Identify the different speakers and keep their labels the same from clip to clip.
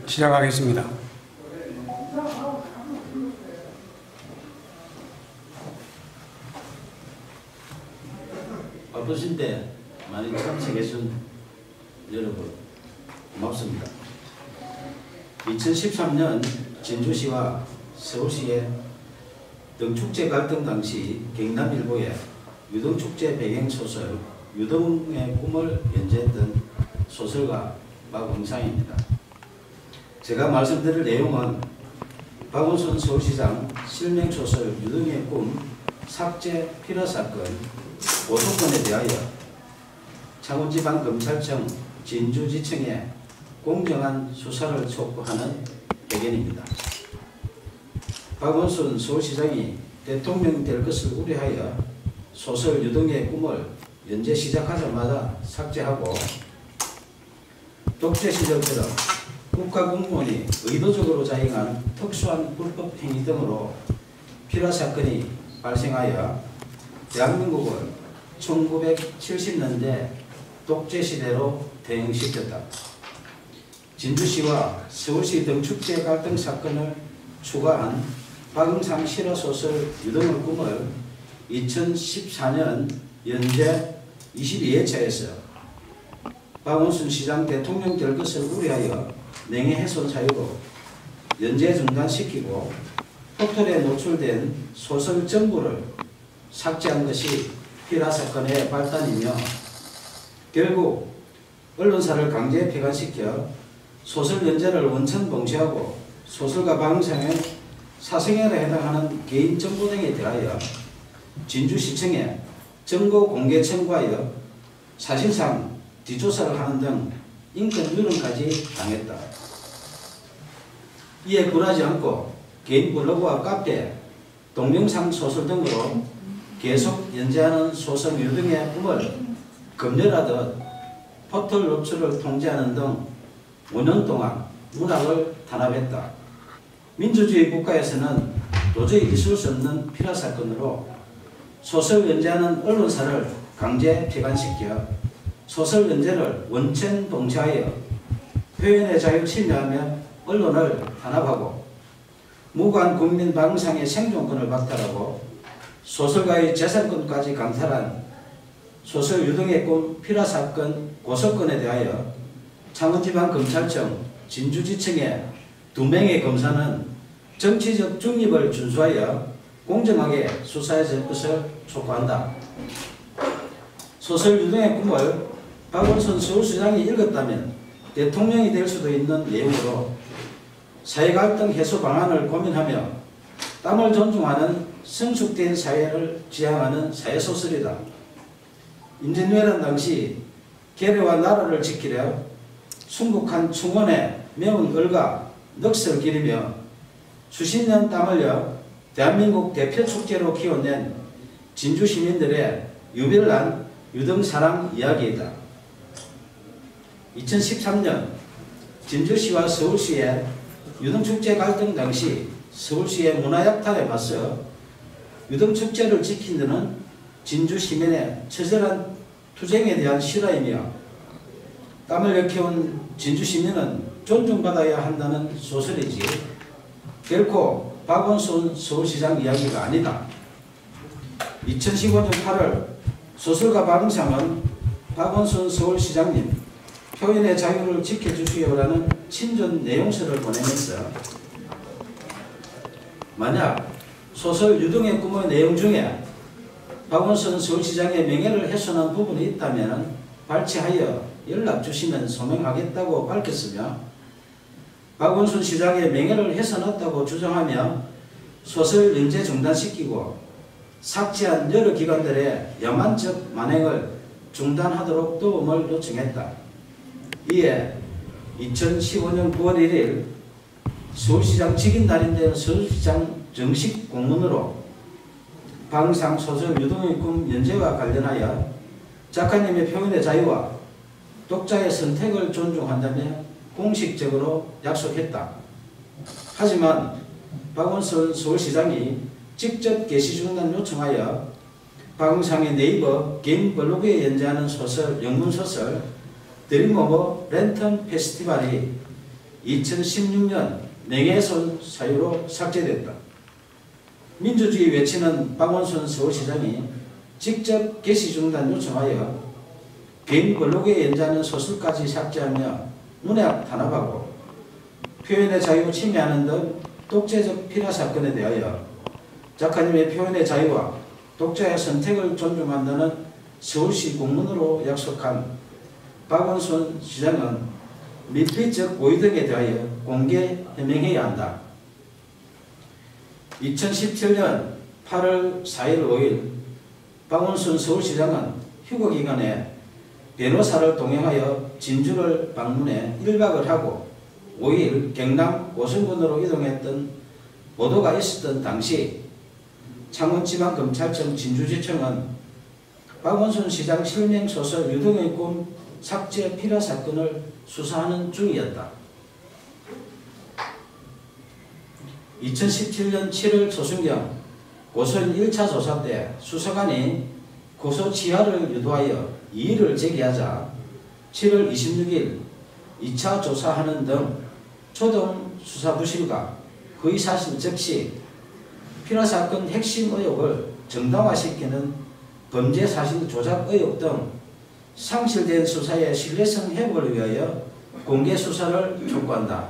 Speaker 1: 시작하겠습니다.
Speaker 2: 바쁘신데 많이 참석해준 여러분 고맙습니다. 2013년 진주시와 서울시의 등축제 갈등 당시 경남일보의 유등축제 배경소설 유등의 꿈을 연재했던 소설가 박응상입니다. 제가 말씀드릴 내용은 박원순 서울시장 실명소설 유등의 꿈 삭제 필화사건 고소건에 대하여 창원지방검찰청 진주지청에 공정한 수사를 촉구하는 배경입니다. 박원순 서울시장이 대통령이 될 것을 우려하여 소설 유등의 꿈을 연재 시작하자마자 삭제하고 독재 시절처럼 국가공무원이 의도적으로 자행한 특수한 불법 행위 등으로 필화사건이 발생하여 대한민국을 1970년대 독재시대로 대응시켰다. 진주시와 서울시 등축제 갈등 사건을 추가한 박응상 실화소설 유등의 꿈을 2014년 연재 22회차에서 박원순 시장 대통령 될 것을 우려하여 명예훼손 사유로 연재 중단시키고 포털에 노출된 소설 전부를 삭제한 것이 필화사건의 발단이며 결국 언론사를 강제 폐간시켜 소설 연재를 원천 봉쇄하고 소설가 박응상의 사생활에 해당하는 개인 정보 등에 대하여 진주시청에 정보 공개 청구하여 사실상 뒷조사를 하는 등 인권 유린까지 당했다. 이에 굴하지 않고 개인 블로그와 카페, 동영상 소설 등으로 계속 연재하는 소설 유등의 꿈을 검열하듯 포털 노출을 통제하는 등 5년 동안 문학을 탄압했다. 민주주의 국가에서는 도저히 있을 수 없는 필화사건으로 소설 연재하는 언론사를 강제 폐간시켜 소설 연재를 원천 봉쇄하여 표현의 자유를 침해하며 언론을 탄압하고 무고한 국민 박응상의 생존권을 박탈하고 소설가의 재산권까지 강탈한 소설 유등의 꿈 필화사건 고소건에 대하여 창원지방검찰청 진주지청의 2명의 검사는 정치적 중립을 준수하여 공정하게 수사해 줄 것을 촉구한다. 소설 유등의 꿈을 박원순 서울시장이 읽었다면 대통령이 될 수도 있는 내용으로 사회갈등 해소 방안을 고민하며 땀을 존중하는 성숙된 사회를 지향하는 사회소설이다. 임진왜란 당시 계례와 나라를 지키려 순국한 충원에 매운 을과 넋을 기리며 수십 년 땀 흘려 대한민국 대표 축제로 키워낸 진주 시민들의 유별난 유등사랑 이야기이다. 2013년 진주시와 서울시의 유등축제 갈등 당시 서울시의 문화약탈에 맞서 유등축제를 지킨 데는 진주 시민의 처절한 투쟁에 대한 실화이며 땀을 일깨운 진주 시민은 존중받아야 한다는 소설이지 결코 박원순 서울시장 이야기가 아니다. 2015년 8월 소설가 박응상은 박원순 서울시장님 표현의 자유를 지켜주시오라는 친전 내용서를 보내면서 만약 소설 유등의 꿈의 내용 중에 박원순 서울시장의 명예를 훼손한 부분이 있다면 발췌하여 연락 주시면 소명하겠다고 밝혔으며 박원순 시장의 명예를 훼손했다고 주장하며 소설 연재 중단시키고 삭제한 여러 기관들의 야만적 만행을 중단하도록 도움을 요청했다. 이에 2015년 9월 1일 서울시장 직인날인데 서울시장 정식 공문으로 박응상 소설 유등의 꿈 연재와 관련하여 작가님의 표현의 자유와 독자의 선택을 존중한다며 공식적으로 약속했다. 하지만 박원순 서울시장이 직접 게시 중단 요청하여 박응상의 네이버 개인 블로그에 연재하는 소설, 영문소설 드림오버 랜턴 페스티벌이 2016년 명예훼손 사유로 삭제됐다. 민주주의 외치는 박원순 서울시장이 직접 게시 중단 요청하여 개인 블로그에 연재하는 소설까지 삭제하며 문학 탄압하고 표현의 자유 침해하는 등 독재적 피라 사건에 대하여 작가님의 표현의 자유와 독자의 선택을 존중한다는 서울시 공문으로 약속한 박원순 시장은 밀폐적 고의 등에 대하여 공개 해명해야 한다. 2017년 8월 4일 5일 박원순 서울시장은 휴거기간에 변호사를 동행하여 진주를 방문해 1박을 하고 5일 경남 고성군으로 이동했던 보도가 있었던 당시 창원지방검찰청 진주지청은 박원순 시장 실명소설 유등의 꿈 삭제 피라 사건을 수사하는 중이었다. 2017년 7월 초순경 고소인 1차 조사 때 수사관이 고소 취하를 유도하여 이의를 제기하자 7월 26일 2차 조사하는 등 초동 수사 부실과 허위사실 적시, 피라사건 핵심 의혹을 정당화시키는 범죄사실 조작 의혹 등 상실된 수사의 신뢰성 회복을 위하여 공개 수사를 촉구한다.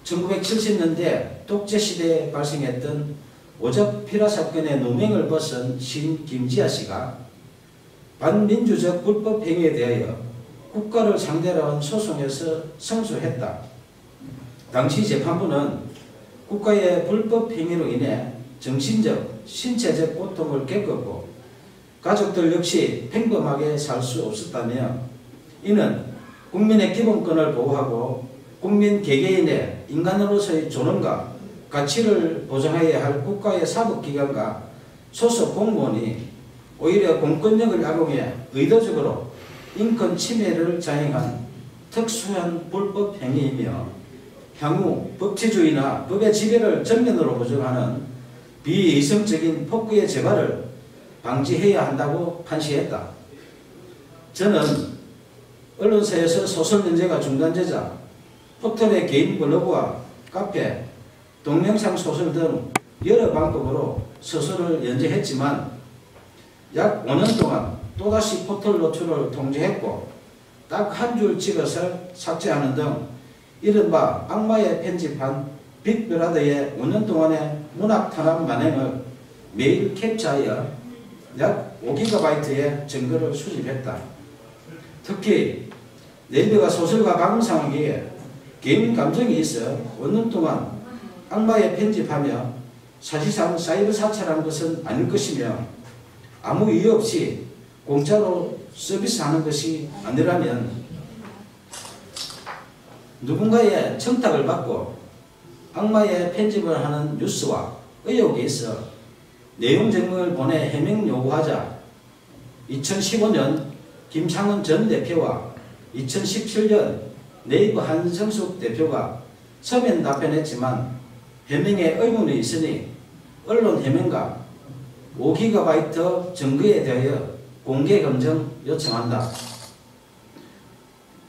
Speaker 2: 1970년대 독재시대에 발생했던 오적 피라사건의 누명을 벗은 시인 김지아 씨가 반민주적 불법 행위에 대하여 국가를 상대로 한 소송에서 승소했다. 당시 재판부는 국가의 불법 행위로 인해 정신적, 신체적 고통을 겪었고 가족들 역시 평범하게 살 수 없었다며 이는 국민의 기본권을 보호하고 국민 개개인의 인간으로서의 존엄과 가치를 보장해야 할 국가의 사법기관과 소속 공무원이 오히려 공권력을 악용해 의도적으로 인권 침해를 자행한 특수한 불법 행위이며 향후 법치주의나 법의 지배를 정면으로 부정하는 비이성적인 폭구의 재발을 방지해야 한다고 판시했다. 저는 언론사에서 소설 연재가 중단되자 포털의 개인 블로그와 카페, 동영상 소설 등 여러 방법으로 소설을 연재했지만 약 5년 동안 또다시 포털 노출을 통제했고 딱 한 줄 찍어서 삭제하는 등 이른바 악마의 편집한 빅브라더의 5년 동안의 문학 탄압 만행을 매일 캡처하여 약 5GB의 증거를 수집했다. 특히 네이버가 소설가 박은상에게 개인 감정이 있어 5년 동안 악마의 편집하며 사실상 사이버 사찰한 것은 아닐 것이며 아무 이유 없이 공짜로 서비스하는 것이 아니라면 누군가의 청탁을 받고 악마의 편집을 하는 뉴스와 의혹에 있어 내용 증명을 보내 해명 요구하자 2015년 김창원 전 대표와 2017년 네이버 한성숙 대표가 서면 답변했지만 해명에 의문이 있으니 언론 해명과 5GB 증거에 대하여 공개 검증 요청한다.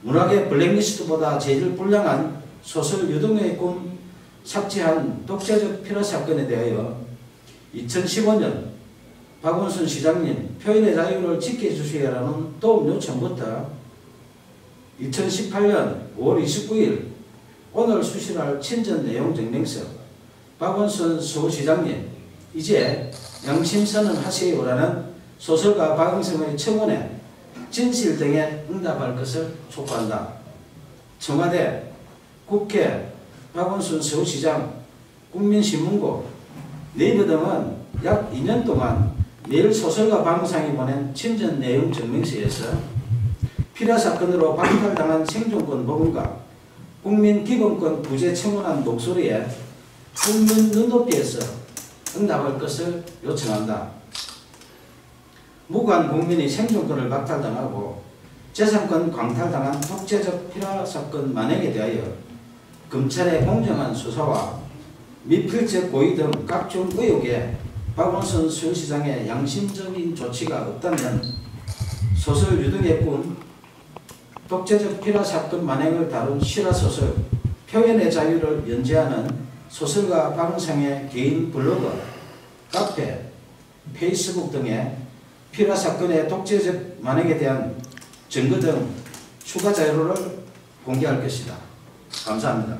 Speaker 2: 문학의 블랙리스트보다 재질 불량한 소설 유등의 꿈 삭제한 독재적 피라 사건에 대하여 2015년 박원순 시장님 표현의 자유를 지켜주시라는 도움 요청부터 2018년 5월 29일 오늘 수신할 친전 내용 증명서 박원순 서울시장님 이제 양심선언 하세요라는 소설가 박응성의 청원에 진실 등에 응답할 것을 촉구한다. 청와대, 국회, 박원순 서울시장, 국민신문고, 네이버 등은 약 2년 동안 매일 소설가 박응상이 보낸 친전 내용 증명서에서 피라 사건으로 박탈당한 생존권 보험과 국민 기본권 부재 청원한 목소리에 국민 눈높이에서 응답할 것을 요청한다. 무고한 국민이 생존권을 박탈당하고 재산권 광탈당한 독재적 피라 사건 만행에 대하여 검찰의 공정한 수사와 미필적 고의 등 각종 의혹에 박원순 서울시장의 양심적인 조치가 없다면 소설 유등의 꿈 독재적 피라 사건 만행을 다룬 실화소설 표현의 자유를 연재하는 소설가 방상의 개인 블로그, 카페, 페이스북 등에 피라 사건의 독재적 만행에 대한 증거 등 추가 자료를 공개할 것이다. 감사합니다.